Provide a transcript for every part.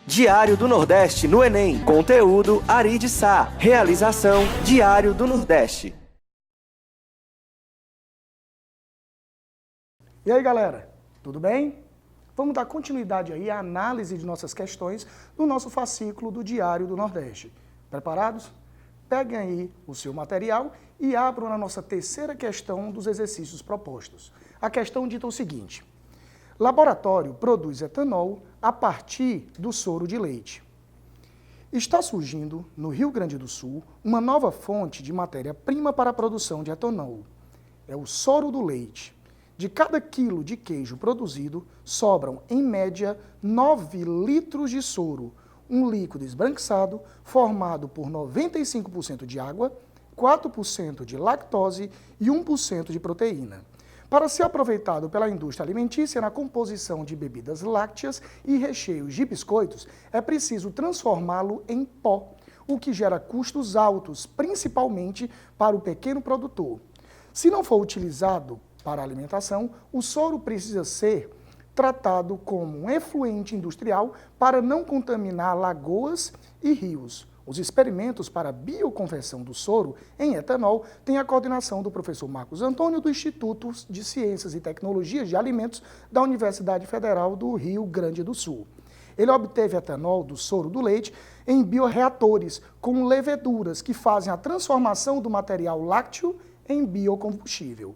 Diário do Nordeste no Enem. Conteúdo Ari de Sá. Realização Diário do Nordeste. E aí, galera, tudo bem? Vamos dar continuidade aí à análise de nossas questões do nosso fascículo do Diário do Nordeste. Preparados? Peguem aí o seu material e abram na nossa terceira questão dos exercícios propostos. A questão dita o seguinte: laboratório produz etanol a partir do soro de leite. Está surgindo, no Rio Grande do Sul, uma nova fonte de matéria-prima para a produção de etanol. É o soro do leite. De cada quilo de queijo produzido, sobram, em média, 9 litros de soro, um líquido esbranquiçado formado por 95% de água, 4% de lactose e 1% de proteína. Para ser aproveitado pela indústria alimentícia na composição de bebidas lácteas e recheios de biscoitos, é preciso transformá-lo em pó, o que gera custos altos, principalmente para o pequeno produtor. Se não for utilizado para a alimentação, o soro precisa ser tratado como um efluente industrial para não contaminar lagoas e rios. Os experimentos para a bioconversão do soro em etanol têm a coordenação do professor Marcos Antônio do Instituto de Ciências e Tecnologias de Alimentos da Universidade Federal do Rio Grande do Sul. Ele obteve etanol do soro do leite em bioreatores com leveduras que fazem a transformação do material lácteo em biocombustível.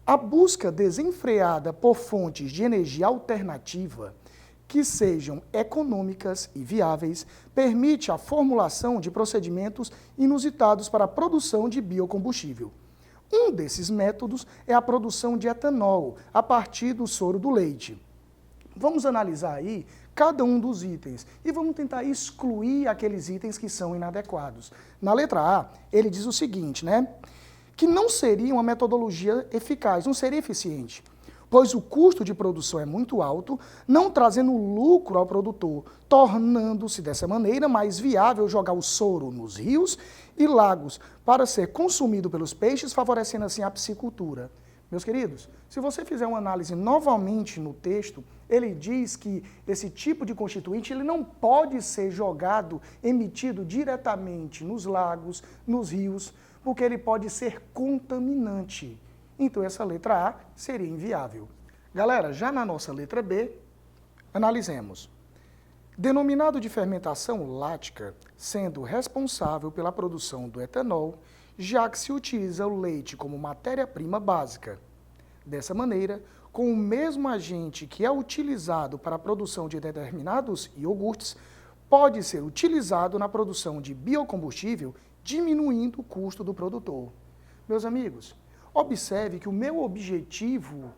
A busca desenfreada por fontes de energia alternativa que sejam econômicas e viáveis, permite a formulação de procedimentos inusitados para a produção de biocombustível. Um desses métodos é a produção de etanol, a partir do soro do leite. Vamos analisar aí cada um dos itens e vamos tentar excluir aqueles itens que são inadequados. Na letra A, ele diz o seguinte, que não seria uma metodologia eficaz, não seria eficiente, pois o custo de produção é muito alto, não trazendo lucro ao produtor, tornando-se dessa maneira mais viável jogar o soro nos rios e lagos para ser consumido pelos peixes, favorecendo assim a piscicultura. Meus queridos, se você fizer uma análise novamente no texto, ele diz que esse tipo de constituinte ele não pode ser jogado, emitido diretamente nos lagos, nos rios, porque ele pode ser contaminante. Então, essa letra A seria inviável. Galera, já na nossa letra B, analisemos. Denominado de fermentação lática, sendo responsável pela produção do etanol, já que se utiliza o leite como matéria-prima básica. Dessa maneira, com o mesmo agente que é utilizado para a produção de determinados iogurtes, pode ser utilizado na produção de biocombustível, diminuindo o custo do produtor. Meus amigos, observe que o meu objetivo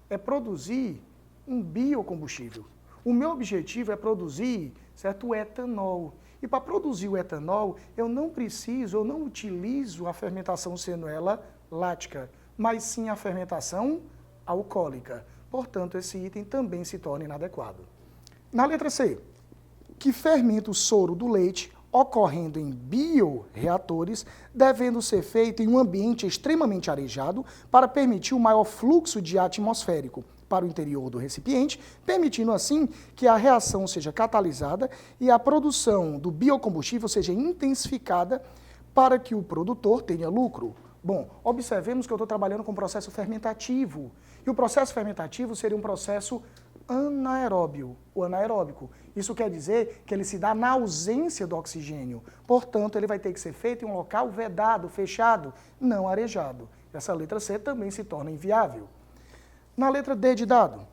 é produzir um biocombustível. O meu objetivo é produzir, o etanol. E para produzir o etanol, eu não utilizo a fermentação sendo ela lática, mas sim a fermentação alcoólica. Portanto, esse item também se torna inadequado. Na letra C, que fermenta o soro do leite ocorrendo em bioreatores, devendo ser feito em um ambiente extremamente arejado para permitir o maior fluxo de ar atmosférico para o interior do recipiente, permitindo assim que a reação seja catalisada e a produção do biocombustível seja intensificada para que o produtor tenha lucro. Bom, observemos que eu estou trabalhando com um processo fermentativo, e o processo fermentativo seria um processo anaeróbio, ou anaeróbico. Isso quer dizer que ele se dá na ausência do oxigênio. Portanto, ele vai ter que ser feito em um local vedado, fechado, não arejado. Essa letra C também se torna inviável. Na letra D de dado,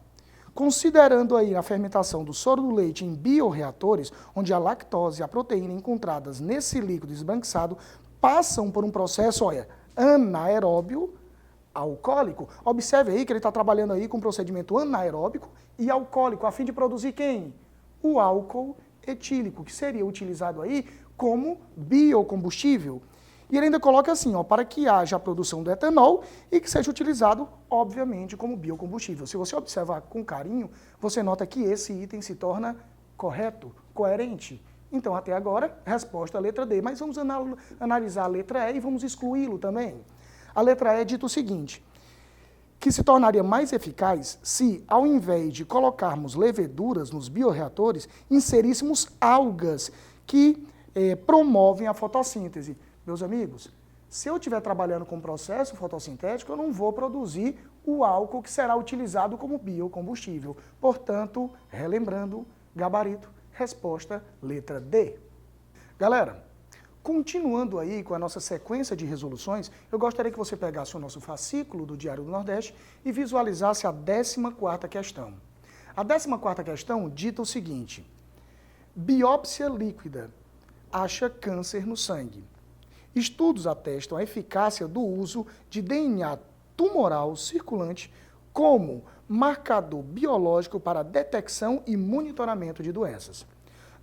considerando aí a fermentação do soro do leite em bioreatores, onde a lactose e a proteína encontradas nesse líquido esbranquiçado passam por um processo, anaeróbio, alcoólico. Observe aí que ele está trabalhando aí com um procedimento anaeróbico e alcoólico, a fim de produzir quem? O álcool etílico, que seria utilizado aí como biocombustível. E ele ainda coloca assim, para que haja a produção do etanol e que seja utilizado, obviamente, como biocombustível. Se você observar com carinho, você nota que esse item se torna correto, coerente. Então, até agora, resposta à letra D. Mas vamos analisar a letra E e vamos excluí-lo também. A letra E dita o seguinte, que se tornaria mais eficaz se, ao invés de colocarmos leveduras nos bioreatores, inseríssemos algas que promovem a fotossíntese. Meus amigos, se eu estiver trabalhando com processo fotossintético, eu não vou produzir o álcool que será utilizado como biocombustível. Portanto, relembrando, gabarito, resposta, letra D. Galera, continuando aí com a nossa sequência de resoluções, eu gostaria que você pegasse o nosso fascículo do Diário do Nordeste e visualizasse a 14ª questão. A 14ª questão dita o seguinte: biópsia líquida acha câncer no sangue. Estudos atestam a eficácia do uso de DNA tumoral circulante como marcador biológico para detecção e monitoramento de doenças.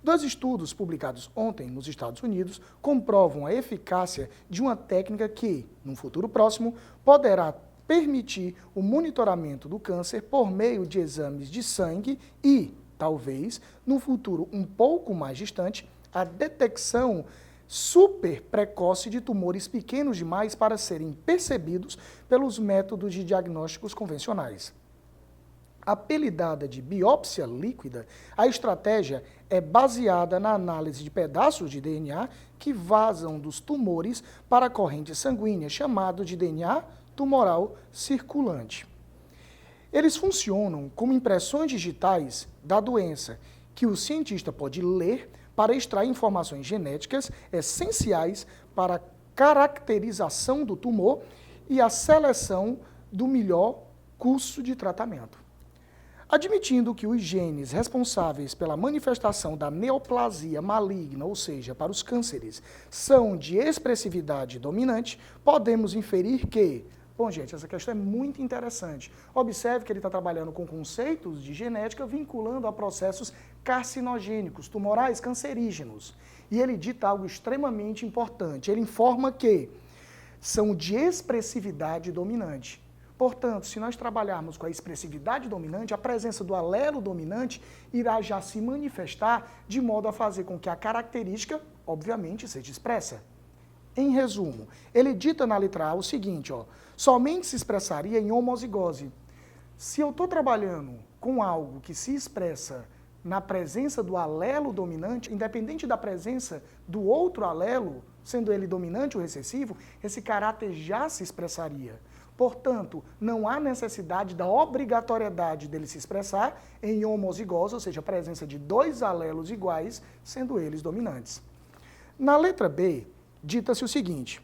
2 estudos publicados ontem nos Estados Unidos comprovam a eficácia de uma técnica que, num futuro próximo, poderá permitir o monitoramento do câncer por meio de exames de sangue e, talvez, num futuro um pouco mais distante, a detecção super precoce de tumores pequenos demais para serem percebidos pelos métodos de diagnósticos convencionais. Apelidada de biópsia líquida, a estratégia é baseada na análise de pedaços de DNA que vazam dos tumores para a corrente sanguínea, chamado de DNA tumoral circulante. Eles funcionam como impressões digitais da doença, que o cientista pode ler para extrair informações genéticas essenciais para a caracterização do tumor e a seleção do melhor curso de tratamento. Admitindo que os genes responsáveis pela manifestação da neoplasia maligna, ou seja, para os cânceres, são de expressividade dominante, podemos inferir que... Bom, gente, essa questão é muito interessante. Observe que ele está trabalhando com conceitos de genética vinculando a processos carcinogênicos, tumorais, cancerígenos. E ele dita algo extremamente importante. Ele informa que são de expressividade dominante. Portanto, se nós trabalharmos com a expressividade dominante, a presença do alelo dominante irá já se manifestar de modo a fazer com que a característica, obviamente, seja expressa. Em resumo, ele dita na letra A o seguinte, somente se expressaria em homozigose. Se eu estou trabalhando com algo que se expressa na presença do alelo dominante, independente da presença do outro alelo, sendo ele dominante ou recessivo, esse caráter já se expressaria. Portanto, não há necessidade da obrigatoriedade dele se expressar em homozigose, ou seja, a presença de 2 alelos iguais, sendo eles dominantes. Na letra B, dita-se o seguinte: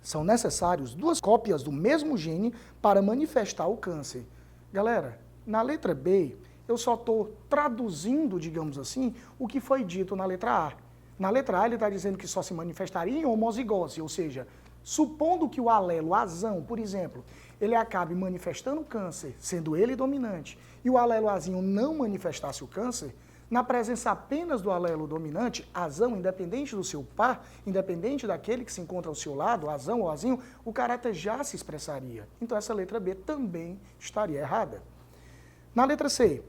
são necessários 2 cópias do mesmo gene para manifestar o câncer. Galera, na letra B, eu só estou traduzindo, digamos assim, o que foi dito na letra A. Na letra A, ele está dizendo que só se manifestaria em homozigose, ou seja, supondo que o alelo azão, por exemplo, ele acabe manifestando o câncer, sendo ele dominante, e o alelo azinho não manifestasse o câncer, na presença apenas do alelo dominante, azão, independente do seu par, independente daquele que se encontra ao seu lado, azão ou azinho, o caráter já se expressaria. Então essa letra B também estaria errada. Na letra C,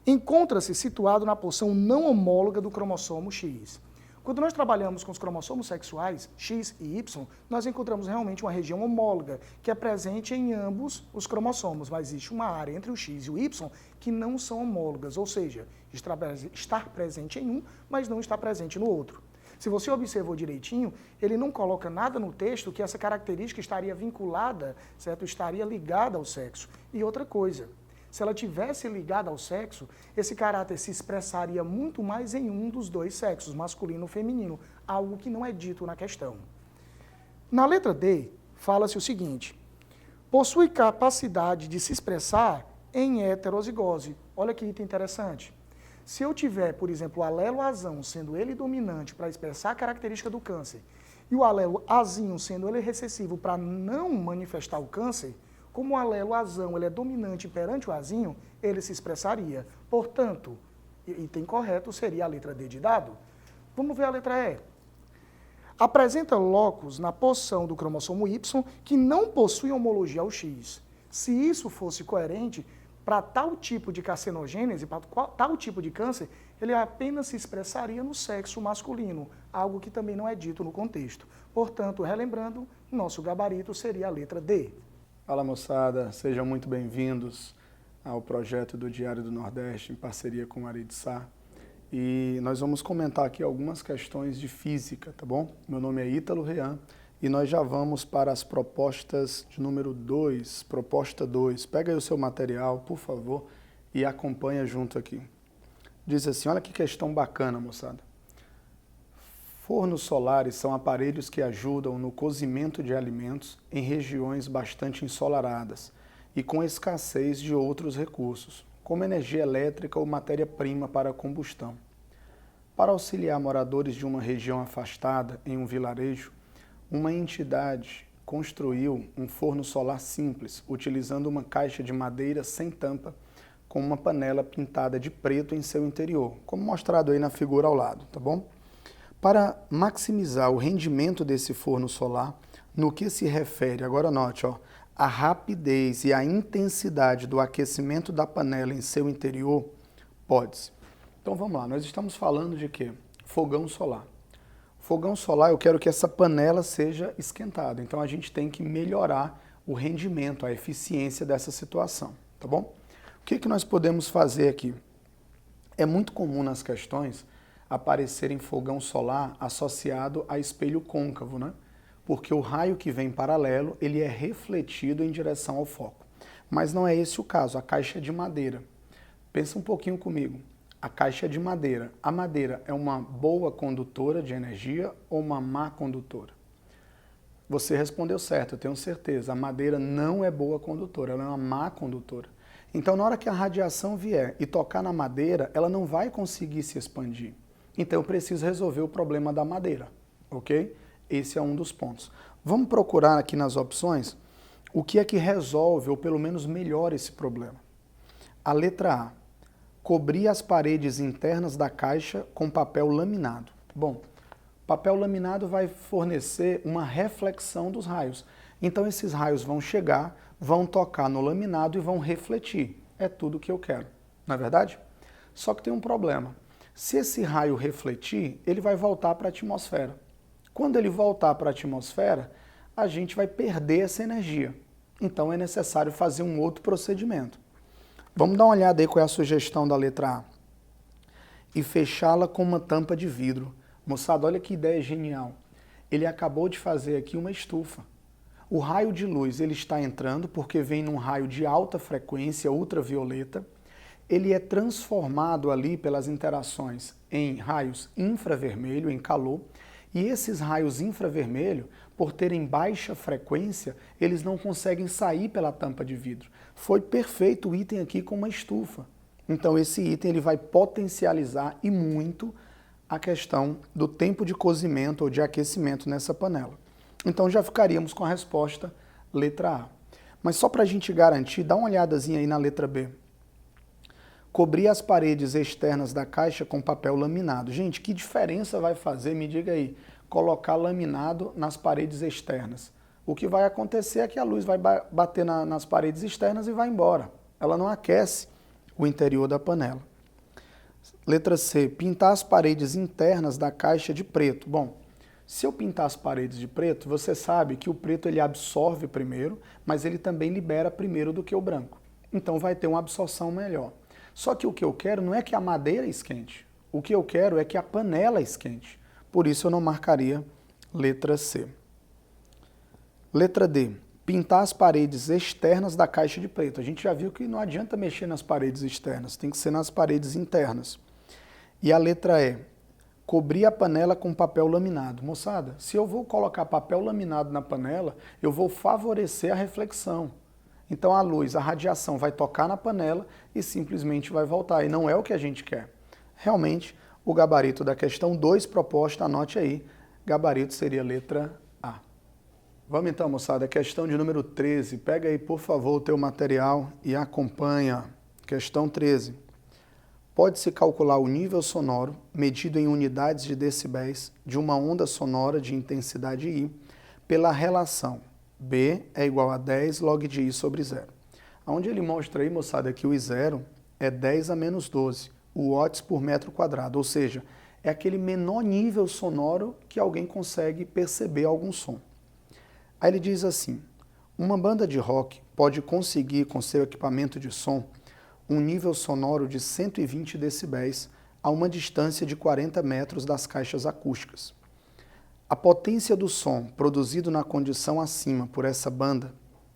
encontra-se situado na porção não homóloga do cromossomo X. Quando nós trabalhamos com os cromossomos sexuais, X e Y, nós encontramos realmente uma região homóloga, que é presente em ambos os cromossomos, mas existe uma área entre o X e o Y que não são homólogas, ou seja, estar presente em um, mas não está presente no outro. Se você observou direitinho, ele não coloca nada no texto que essa característica estaria vinculada, certo? Estaria ligada ao sexo. E outra coisa, se ela tivesse ligada ao sexo, esse caráter se expressaria muito mais em um dos 2 sexos, masculino ou feminino, algo que não é dito na questão. Na letra D, fala-se o seguinte: possui capacidade de se expressar em heterozigose. Olha que item interessante. Se eu tiver, por exemplo, o alelo azão, sendo ele dominante para expressar a característica do câncer, e o alelo azinho, sendo ele recessivo para não manifestar o câncer, como o alelo azão ele é dominante perante o azinho, ele se expressaria. Portanto, item correto seria a letra D de dado. Vamos ver a letra E. Apresenta locus na porção do cromossomo Y que não possui homologia ao X. Se isso fosse coerente, para tal tipo de carcinogênese, para tal tipo de câncer, ele apenas se expressaria no sexo masculino, algo que também não é dito no contexto. Portanto, relembrando, nosso gabarito seria a letra D. Fala moçada, sejam muito bem-vindos ao projeto do Diário do Nordeste em parceria com o Ari de Sá. E nós vamos comentar aqui algumas questões de física, tá bom? Meu nome é Ítalo Rean e nós já vamos para as propostas de número 2, proposta 2. Pega aí o seu material, por favor, e acompanha junto aqui. Diz assim, olha que questão bacana, moçada. Fornos solares são aparelhos que ajudam no cozimento de alimentos em regiões bastante ensolaradas e com escassez de outros recursos, como energia elétrica ou matéria-prima para a combustão. Para auxiliar moradores de uma região afastada em um vilarejo, uma entidade construiu um forno solar simples, utilizando uma caixa de madeira sem tampa, com uma panela pintada de preto em seu interior, como mostrado aí na figura ao lado, tá bom? Para maximizar o rendimento desse forno solar, no que se refere, agora note, ó, a rapidez e a intensidade do aquecimento da panela em seu interior, pode-se. Então vamos lá, nós estamos falando de quê? Fogão solar. Fogão solar, eu quero que essa panela seja esquentada, então a gente tem que melhorar o rendimento, a eficiência dessa situação, tá bom? O que nós podemos fazer aqui? É muito comum nas questões aparecer em fogão solar associado a espelho côncavo, né? Porque o raio que vem paralelo, ele é refletido em direção ao foco. Mas não é esse o caso, a caixa é de madeira. Pensa um pouquinho comigo. A caixa é de madeira. A madeira é uma boa condutora de energia ou uma má condutora? Você respondeu certo, eu tenho certeza. A madeira não é boa condutora, ela é uma má condutora. Então, na hora que a radiação vier e tocar na madeira, ela não vai conseguir se expandir. Então, eu preciso resolver o problema da madeira, ok? Esse é um dos pontos. Vamos procurar aqui nas opções o que é que resolve, ou pelo menos melhora esse problema. A letra A, cobrir as paredes internas da caixa com papel laminado. Bom, papel laminado vai fornecer uma reflexão dos raios. Então, esses raios vão chegar, vão tocar no laminado e vão refletir. É tudo que eu quero, não é verdade? Só que tem um problema. Se esse raio refletir, ele vai voltar para a atmosfera. Quando ele voltar para a atmosfera, a gente vai perder essa energia. Então é necessário fazer um outro procedimento. Vamos dar uma olhada aí qual é a sugestão da letra A. E fechá-la com uma tampa de vidro. Moçada, olha que ideia genial. Ele acabou de fazer aqui uma estufa. O raio de luz ele está entrando porque vem num raio de alta frequência ultravioleta. Ele é transformado ali pelas interações em raios infravermelho, em calor, e esses raios infravermelho, por terem baixa frequência, eles não conseguem sair pela tampa de vidro. Foi perfeito o item aqui com uma estufa. Então esse item ele vai potencializar e muito a questão do tempo de cozimento ou de aquecimento nessa panela. Então já ficaríamos com a resposta letra A. Mas só para a gente garantir, dá uma olhadazinha aí na letra B. Cobrir as paredes externas da caixa com papel laminado. Gente, que diferença vai fazer, me diga aí, colocar laminado nas paredes externas? O que vai acontecer é que a luz vai bater nas paredes externas e vai embora. Ela não aquece o interior da panela. Letra C, pintar as paredes internas da caixa de preto. Bom, se eu pintar as paredes de preto, você sabe que o preto ele absorve primeiro, mas ele também libera primeiro do que o branco. Então vai ter uma absorção melhor. Só que o que eu quero não é que a madeira esquente. O que eu quero é que a panela esquente. Por isso eu não marcaria letra C. Letra D. Pintar as paredes externas da caixa de preto. A gente já viu que não adianta mexer nas paredes externas, tem que ser nas paredes internas. E a letra E. Cobrir a panela com papel laminado. Moçada, se eu vou colocar papel laminado na panela, eu vou favorecer a reflexão. Então a luz, a radiação vai tocar na panela e simplesmente vai voltar. E não é o que a gente quer. Realmente, o gabarito da questão 2 proposta, anote aí, gabarito seria letra A. Vamos então, moçada, questão de número 13. Pega aí, por favor, o teu material e acompanha. Questão 13. Pode-se calcular o nível sonoro, medido em unidades de decibéis, de uma onda sonora de intensidade I, pela relação B é igual a 10 log de I sobre 0. Onde ele mostra aí, moçada, que o I0 é 10 a menos 12, o watts por metro quadrado, ou seja, é aquele menor nível sonoro que alguém consegue perceber algum som. Aí ele diz assim, Uma banda de rock pode conseguir, com seu equipamento de som, um nível sonoro de 120 decibéis a uma distância de 40 metros das caixas acústicas. A potência do som produzido na condição acima por essa banda,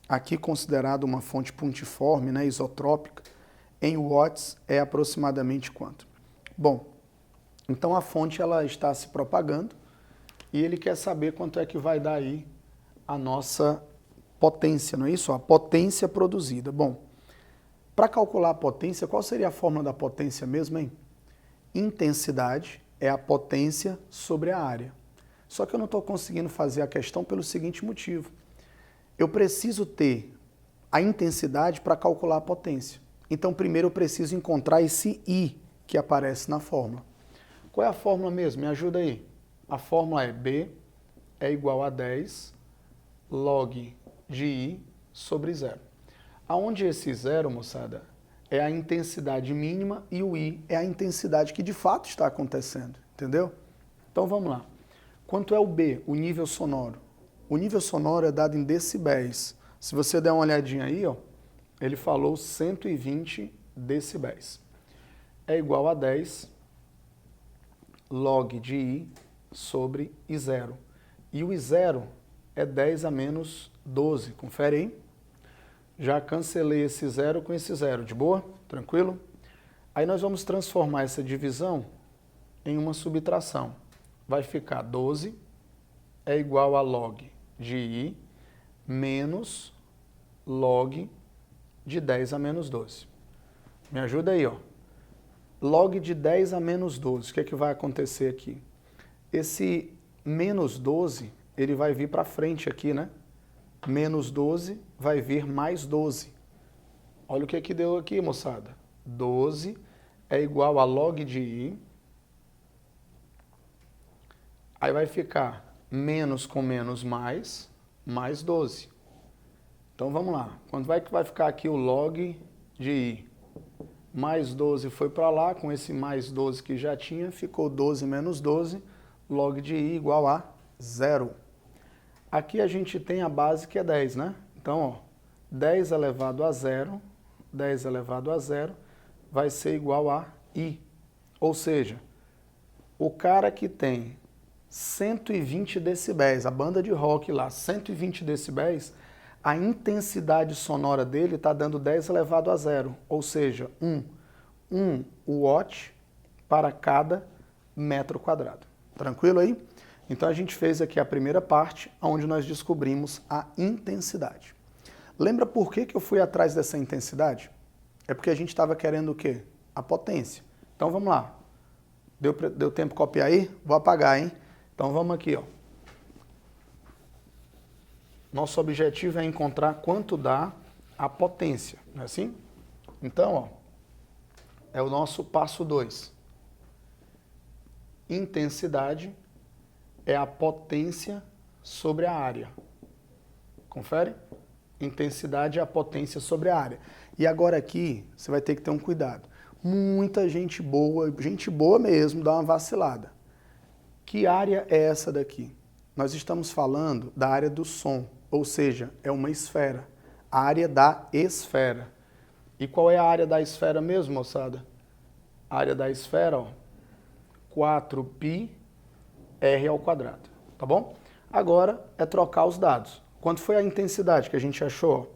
aqui considerada uma fonte pontiforme, isotrópica, em watts é aproximadamente quanto? Bom, então a fonte ela está se propagando e ele quer saber quanto é que vai dar aí a nossa potência, não é isso? A potência produzida. Bom, para calcular a potência, qual seria a fórmula da potência mesmo, hein? Intensidade é a potência sobre a área. Só que eu não estou conseguindo fazer a questão pelo seguinte motivo. Eu preciso ter a intensidade para calcular a potência. Então, primeiro eu preciso encontrar esse I que aparece na fórmula. Qual é a fórmula mesmo? Me ajuda aí. A fórmula é B é igual a 10 log de I sobre 0. Aonde esse 0, moçada, é a intensidade mínima e o I é a intensidade que de fato está acontecendo, entendeu? Então vamos lá. Quanto é o B, o nível sonoro? O nível sonoro é dado em decibéis. Se você der uma olhadinha aí, ó, ele falou 120 decibéis. É igual a 10 log de I sobre I0. E o I0 é 10 a menos 12. Confere aí. Já cancelei esse 0 com esse 0. De boa? Tranquilo? Aí nós vamos transformar essa divisão em uma subtração. Vai ficar 12 é igual a log de I menos log de 10 a menos 12. Me ajuda aí, ó. Log de 10 a menos 12. O que é que vai acontecer aqui? Esse menos 12, ele vai vir para frente aqui, né? Menos 12 vai vir mais 12. Olha o que é que deu aqui, moçada. 12 é igual a log de I. Aí vai ficar menos com menos mais 12. Então vamos lá. Quanto vai que vai ficar aqui o log de I? Mais 12 foi para lá, com esse mais 12 que já tinha, ficou 12 menos 12, log de I igual a 0. Aqui a gente tem a base que é 10, né? Então, ó, 10 elevado a 0, 10 elevado a 0 vai ser igual a I. Ou seja, o cara que tem 120 decibéis, a banda de rock lá, 120 decibéis, a intensidade sonora dele está dando 10 elevado a 0, ou seja, 1 watt para cada metro quadrado. Tranquilo aí? Então a gente fez aqui a primeira parte, onde nós descobrimos a intensidade. Lembra por que eu fui atrás dessa intensidade? É porque a gente estava querendo o quê? A potência. Então vamos lá. Deu tempo de copiar aí? Vou apagar, hein? Então vamos aqui, ó. Nosso objetivo é encontrar quanto dá a potência, não é assim? Então, ó, é o nosso passo 2. Intensidade é a potência sobre a área. Confere? Intensidade é a potência sobre a área. E agora aqui, você vai ter que ter um cuidado. Muita gente boa mesmo, dá uma vacilada. Que área é essa daqui? Nós estamos falando da área do som, ou seja, é uma esfera. A área da esfera. E qual é a área da esfera mesmo, moçada? A área da esfera, ó, 4πr², tá bom? Agora é trocar os dados. Quanto foi a intensidade que a gente achou?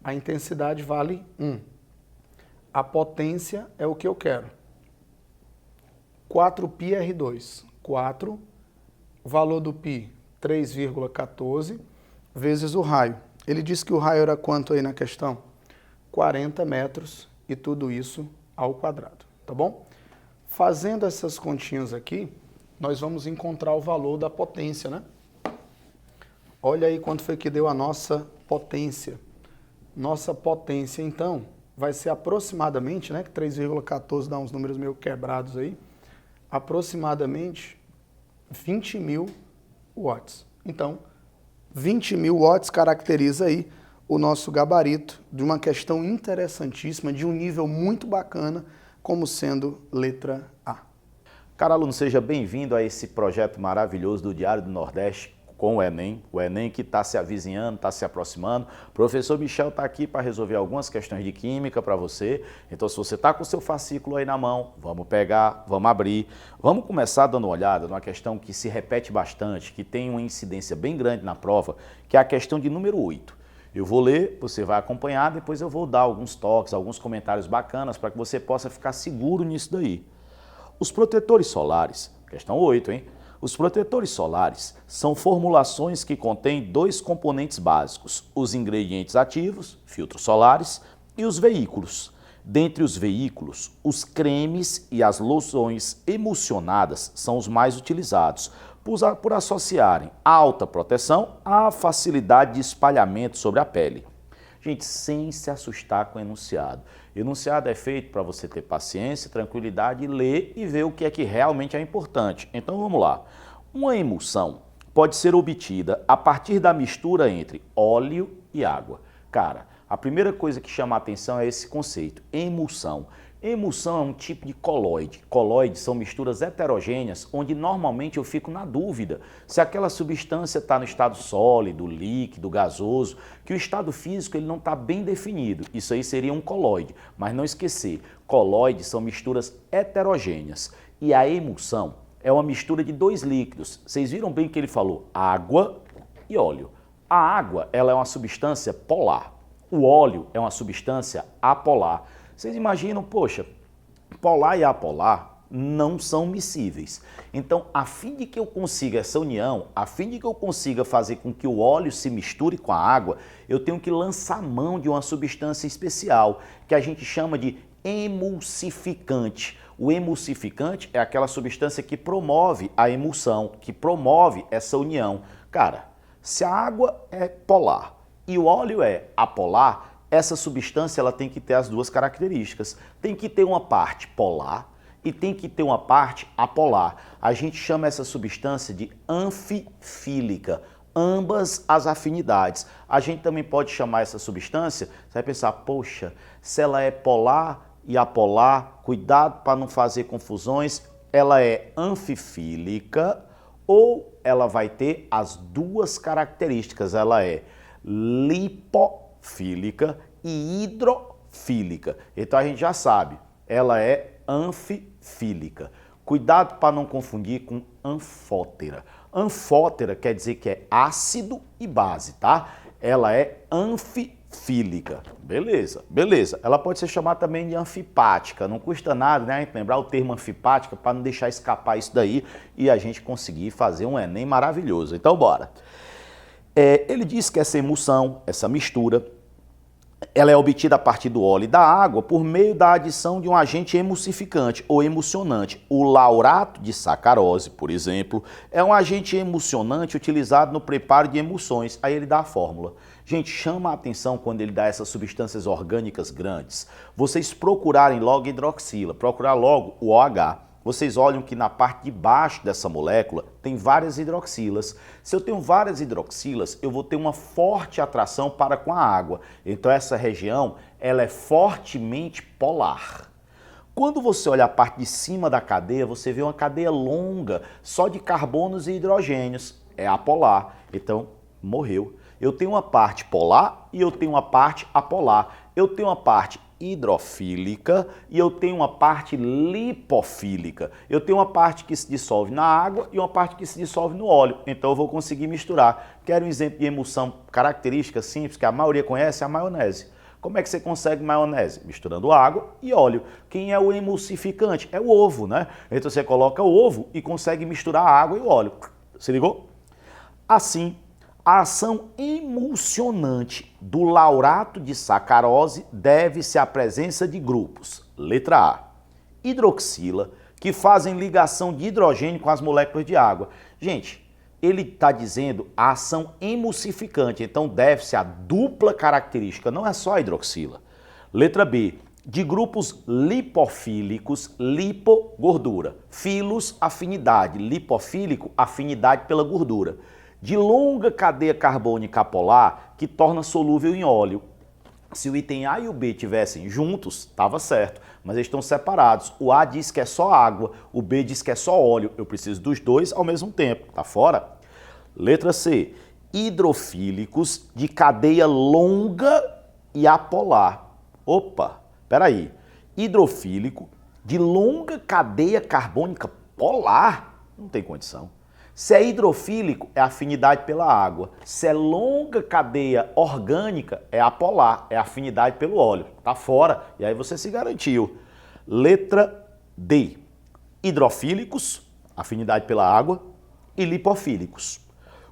A intensidade vale 1. A potência é o que eu quero. 4πr². 4, o valor do π, 3,14, vezes o raio. Ele disse que o raio era quanto aí na questão? 40 metros e tudo isso ao quadrado, tá bom? Fazendo essas continhas aqui, nós vamos encontrar o valor da potência, né? Olha aí quanto foi que deu a nossa potência. Nossa potência, então, vai ser aproximadamente, né? Que 3,14 dá uns números meio quebrados aí. Aproximadamente 20.000 watts. Então, 20.000 watts caracteriza aí o nosso gabarito de uma questão interessantíssima, de um nível muito bacana, como sendo letra A. Caro aluno, seja bem-vindo a esse projeto maravilhoso do Diário do Nordeste, com o Enem que está se avizinhando, está se aproximando. O professor Michel está aqui para resolver algumas questões de química para você. Então, se você está com o seu fascículo aí na mão, vamos pegar, vamos abrir. Vamos começar dando uma olhada numa questão que se repete bastante, que tem uma incidência bem grande na prova, que é a questão de número 8. Eu vou ler, você vai acompanhar, depois eu vou dar alguns toques, alguns comentários bacanas para que você possa ficar seguro nisso daí. Os protetores solares, questão 8, hein? Os protetores solares são formulações que contêm dois componentes básicos, os ingredientes ativos, filtros solares, e os veículos. Dentre os veículos, os cremes e as loções emulsionadas são os mais utilizados, por associarem alta proteção à facilidade de espalhamento sobre a pele. Gente, sem se assustar com o enunciado. Enunciado é feito para você ter paciência, tranquilidade, ler e ver o que é que realmente é importante. Então vamos lá. Uma emulsão pode ser obtida a partir da mistura entre óleo e água. Cara, a primeira coisa que chama a atenção é esse conceito, emulsão. Emulsão é um tipo de colóide. Colóides são misturas heterogêneas, onde normalmente eu fico na dúvida se aquela substância está no estado sólido, líquido, gasoso, que o estado físico ele não está bem definido. Isso aí seria um colóide. Mas não esquecer, colóides são misturas heterogêneas. E a emulsão é uma mistura de dois líquidos. Vocês viram bem que ele falou água e óleo. A água ela é uma substância polar. O óleo é uma substância apolar. Vocês imaginam, poxa, polar e apolar não são miscíveis. Então, a fim de que eu consiga essa união, a fim de que eu consiga fazer com que o óleo se misture com a água, eu tenho que lançar mão de uma substância especial, que a gente chama de emulsificante. O emulsificante é aquela substância que promove a emulsão, que promove essa união. Cara, se a água é polar e o óleo é apolar, essa substância ela tem que ter as duas características. Tem que ter uma parte polar e tem que ter uma parte apolar. A gente chama essa substância de anfifílica, ambas as afinidades. A gente também pode chamar essa substância, você vai pensar, poxa, se ela é polar e apolar, cuidado para não fazer confusões, ela é anfifílica ou ela vai ter as duas características, ela é lipofílica e hidrofílica. Então a gente já sabe, ela é anfifílica. Cuidado para não confundir com anfótera. Anfótera quer dizer que é ácido e base, tá? Ela é anfifílica. Beleza, beleza. Ela pode ser chamada também de anfipática. Não custa nada, né, a gente lembrar o termo anfipática para não deixar escapar isso daí e a gente conseguir fazer um Enem maravilhoso. Então bora. Ele diz que essa emulsão, essa mistura, ela é obtida a partir do óleo e da água por meio da adição de um agente emulsificante ou emulsionante. O laurato de sacarose, por exemplo, é um agente emulsionante utilizado no preparo de emulsões. Aí ele dá a fórmula. Gente, chama a atenção quando ele dá essas substâncias orgânicas grandes. Vocês procurarem logo hidroxila, procurar logo o OH. Vocês olham que na parte de baixo dessa molécula tem várias hidroxilas. Se eu tenho várias hidroxilas, eu vou ter uma forte atração para com a água. Então essa região, ela é fortemente polar. Quando você olha a parte de cima da cadeia, você vê uma cadeia longa, só de carbonos e hidrogênios. É apolar. Então, morreu. Eu tenho uma parte polar e eu tenho uma parte apolar. Eu tenho uma parte hidrofílica e eu tenho uma parte lipofílica. Eu tenho uma parte que se dissolve na água e uma parte que se dissolve no óleo. Então eu vou conseguir misturar. Quero um exemplo de emulsão característica simples que a maioria conhece, é a maionese. Como é que você consegue maionese? Misturando água e óleo. Quem é o emulsificante? É o ovo, né? Então você coloca o ovo e consegue misturar a água e o óleo. Se ligou? Assim, a ação emulsionante do laurato de sacarose deve-se à presença de grupos, letra A, hidroxila, que fazem ligação de hidrogênio com as moléculas de água. Gente, ele está dizendo a ação emulsificante, então deve-se à dupla característica, não é só a hidroxila. Letra B, de grupos lipofílicos, lipo, gordura, filos, afinidade, lipofílico, afinidade pela gordura. De longa cadeia carbônica polar que torna solúvel em óleo. Se o item A e o B tivessem juntos, estava certo, mas eles estão separados. O A diz que é só água, o B diz que é só óleo. Eu preciso dos dois ao mesmo tempo, tá fora? Letra C, hidrofílicos de cadeia longa e apolar. Opa, peraí. Hidrofílico de longa cadeia carbônica polar? Não tem condição. Se é hidrofílico, é afinidade pela água. Se é longa cadeia orgânica, é apolar, é afinidade pelo óleo. Tá fora, e aí você se garantiu. Letra D, hidrofílicos, afinidade pela água, e lipofílicos.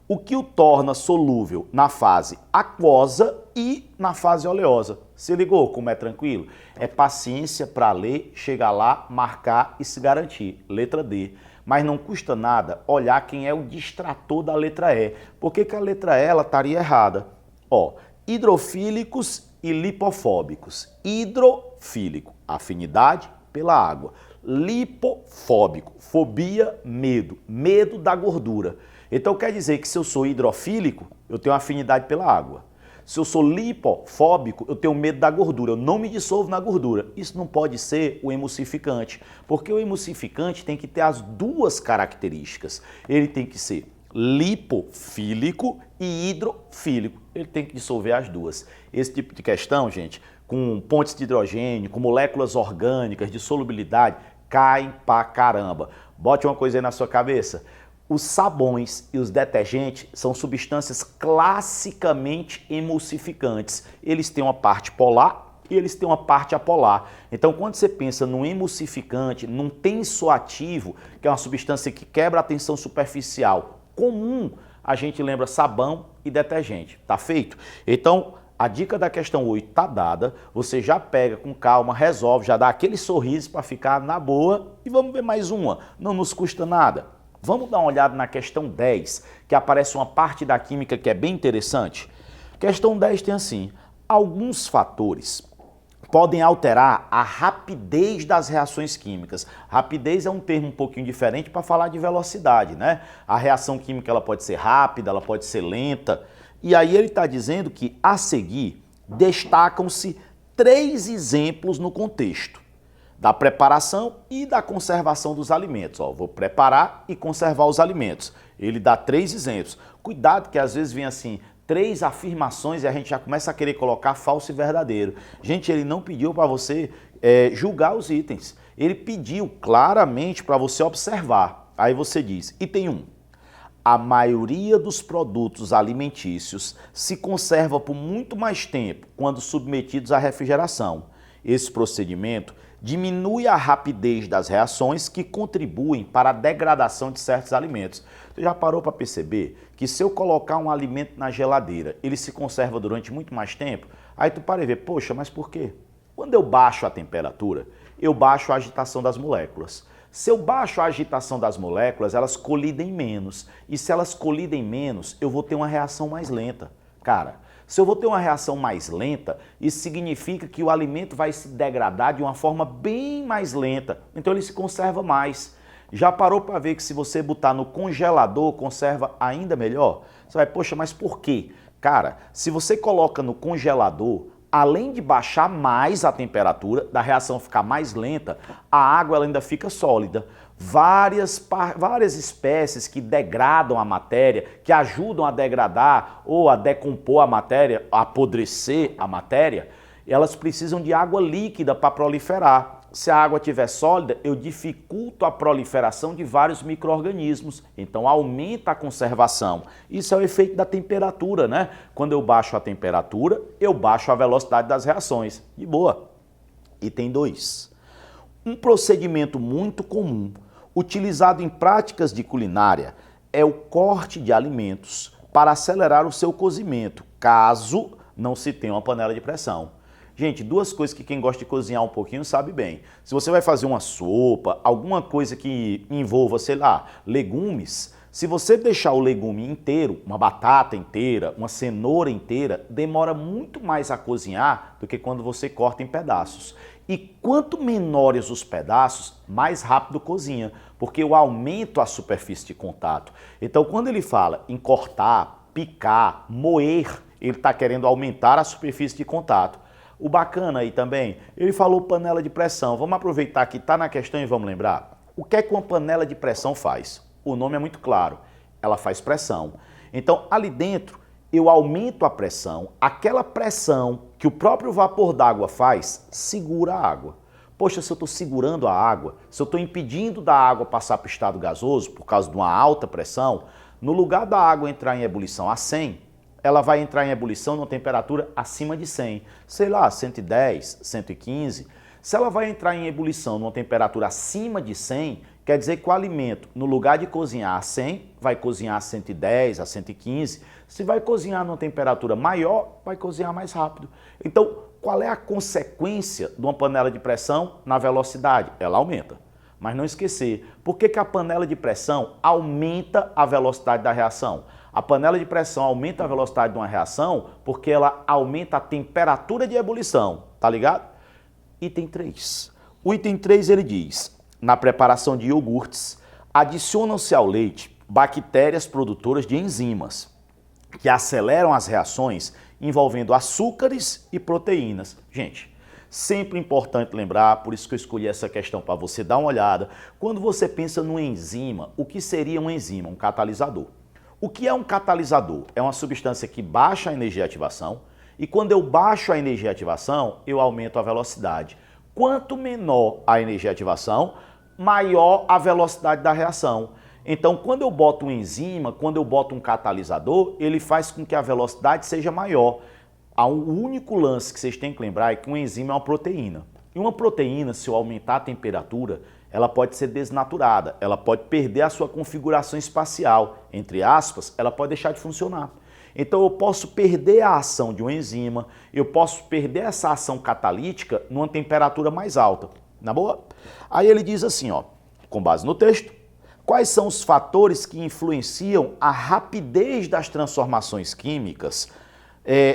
O que o torna solúvel na fase aquosa e na fase oleosa. Se ligou como é tranquilo? É paciência para ler, chegar lá, marcar e se garantir. Letra D. Mas não custa nada olhar quem é o distrator da letra E. Por que a letra E ela estaria errada? Ó, hidrofílicos e lipofóbicos. Hidrofílico, afinidade pela água. Lipofóbico, fobia, medo. Medo da gordura. Então quer dizer que se eu sou hidrofílico, eu tenho afinidade pela água. Se eu sou lipofóbico, eu tenho medo da gordura, eu não me dissolvo na gordura. Isso não pode ser o emulsificante, porque o emulsificante tem que ter as duas características. Ele tem que ser lipofílico e hidrofílico. Ele tem que dissolver as duas. Esse tipo de questão, gente, com pontes de hidrogênio, com moléculas orgânicas de solubilidade, caem pra caramba. Bote uma coisa aí na sua cabeça. Os sabões e os detergentes são substâncias classicamente emulsificantes. Eles têm uma parte polar e eles têm uma parte apolar. Então, quando você pensa num emulsificante, num tensoativo, que é uma substância que quebra a tensão superficial comum, a gente lembra sabão e detergente. Tá feito? Então, a dica da questão 8 tá dada. Você já pega com calma, resolve, já dá aquele sorriso para ficar na boa. E vamos ver mais uma. Não nos custa nada. Vamos dar uma olhada na questão 10, que aparece uma parte da química que é bem interessante. Questão 10 tem assim: alguns fatores podem alterar a rapidez das reações químicas. Rapidez é um termo um pouquinho diferente para falar de velocidade, né? A reação química ela pode ser rápida, ela pode ser lenta. E aí ele está dizendo que, a seguir, destacam-se 3 exemplos no contexto da preparação e da conservação dos alimentos. Ó, vou preparar e conservar os alimentos. Ele dá 3 exemplos. Cuidado que às vezes vem assim, 3 afirmações e a gente já começa a querer colocar falso e verdadeiro. Gente, ele não pediu para você julgar os itens. Ele pediu claramente para você observar. Aí você diz, item 1. A maioria dos produtos alimentícios se conserva por muito mais tempo quando submetidos à refrigeração. Esse procedimento diminui a rapidez das reações que contribuem para a degradação de certos alimentos. Você já parou para perceber que se eu colocar um alimento na geladeira, ele se conserva durante muito mais tempo? Aí tu para e vê, poxa, mas por quê? Quando eu baixo a temperatura, eu baixo a agitação das moléculas. Se eu baixo a agitação das moléculas, elas colidem menos. E se elas colidem menos, eu vou ter uma reação mais lenta. Cara, se eu vou ter uma reação mais lenta, isso significa que o alimento vai se degradar de uma forma bem mais lenta. Então ele se conserva mais. Já parou para ver que se você botar no congelador, conserva ainda melhor? Você vai, poxa, mas por quê? Cara, se você coloca no congelador, além de baixar mais a temperatura, da reação ficar mais lenta, a água ela ainda fica sólida. Várias espécies que degradam a matéria, que ajudam a degradar ou a decompor a matéria, a apodrecer a matéria, elas precisam de água líquida para proliferar. Se a água estiver sólida, eu dificulto a proliferação de vários micro-organismos, então aumenta a conservação. Isso é o efeito da temperatura, né? Quando eu baixo a temperatura, eu baixo a velocidade das reações. De boa. Item 2. Um procedimento muito comum, utilizado em práticas de culinária, é o corte de alimentos para acelerar o seu cozimento, caso não se tenha uma panela de pressão. Gente, 2 coisas que quem gosta de cozinhar um pouquinho sabe bem. Se você vai fazer uma sopa, alguma coisa que envolva, sei lá, legumes, se você deixar o legume inteiro, uma batata inteira, uma cenoura inteira, demora muito mais a cozinhar do que quando você corta em pedaços. E quanto menores os pedaços, mais rápido cozinha, porque eu aumento a superfície de contato. Então, quando ele fala em cortar, picar, moer, ele está querendo aumentar a superfície de contato. O bacana aí também, ele falou panela de pressão. Vamos aproveitar que está na questão e vamos lembrar. O que é que uma panela de pressão faz? O nome é muito claro. ela faz pressão. Então, ali dentro, eu aumento a pressão, aquela pressão que o próprio vapor d'água faz, segura a água. Poxa, se eu estou segurando a água, se eu estou impedindo da água passar para o estado gasoso por causa de uma alta pressão, no lugar da água entrar em ebulição a 100, ela vai entrar em ebulição numa temperatura acima de 100, sei lá, 110, 115. Se ela vai entrar em ebulição numa temperatura acima de 100, quer dizer que o alimento, no lugar de cozinhar a 100, vai cozinhar a 110, a 115. Se vai cozinhar numa temperatura maior, vai cozinhar mais rápido. Então, qual é a consequência de uma panela de pressão na velocidade? Ela aumenta. Mas não esquecer, por que a panela de pressão aumenta a velocidade da reação? A panela de pressão aumenta a velocidade de uma reação porque ela aumenta a temperatura de ebulição, tá ligado? Item 3. O item 3 ele diz, na preparação de iogurtes, adicionam-se ao leite bactérias produtoras de enzimas, que aceleram as reações envolvendo açúcares e proteínas. Gente, sempre importante lembrar, por isso que eu escolhi essa questão para você dar uma olhada. Quando você pensa numa enzima, o que seria uma enzima? Um catalisador. O que é um catalisador? É uma substância que baixa a energia de ativação e quando eu baixo a energia de ativação, eu aumento a velocidade. Quanto menor a energia de ativação, maior a velocidade da reação. Então, quando eu boto uma enzima, quando eu boto um catalisador, ele faz com que a velocidade seja maior. O único lance que vocês têm que lembrar é que uma enzima é uma proteína. E uma proteína, se eu aumentar a temperatura, ela pode ser desnaturada, ela pode perder a sua configuração espacial, entre aspas, ela pode deixar de funcionar. Então eu posso perder a ação de uma enzima, eu posso perder essa ação catalítica numa temperatura mais alta. Na boa? Aí ele diz assim, ó, com base no texto, quais são os fatores que influenciam a rapidez das transformações químicas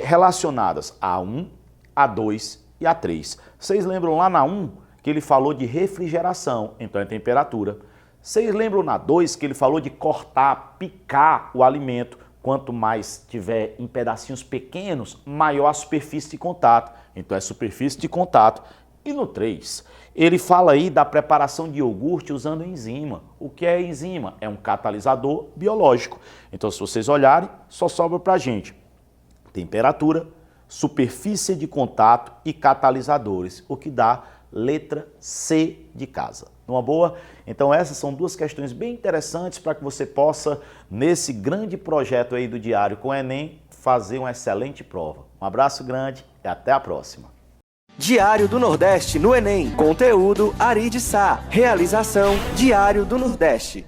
relacionadas a 1, a 2 e a 3? Vocês lembram lá na 1 que ele falou de refrigeração, então é temperatura. Vocês lembram na 2 que ele falou de cortar, picar o alimento? Quanto mais tiver em pedacinhos pequenos, maior a superfície de contato. Então é superfície de contato. E no 3, ele fala aí da preparação de iogurte usando enzima. O que é enzima? É um catalisador biológico. Então se vocês olharem, só sobra pra gente temperatura, superfície de contato e catalisadores, o que dá letra C de casa. Numa boa? Então essas são duas questões bem interessantes para que você possa, nesse grande projeto aí do Diário com o Enem, fazer uma excelente prova. Um abraço grande e até a próxima. Diário do Nordeste no Enem. Conteúdo Ari de Sá. Realização Diário do Nordeste.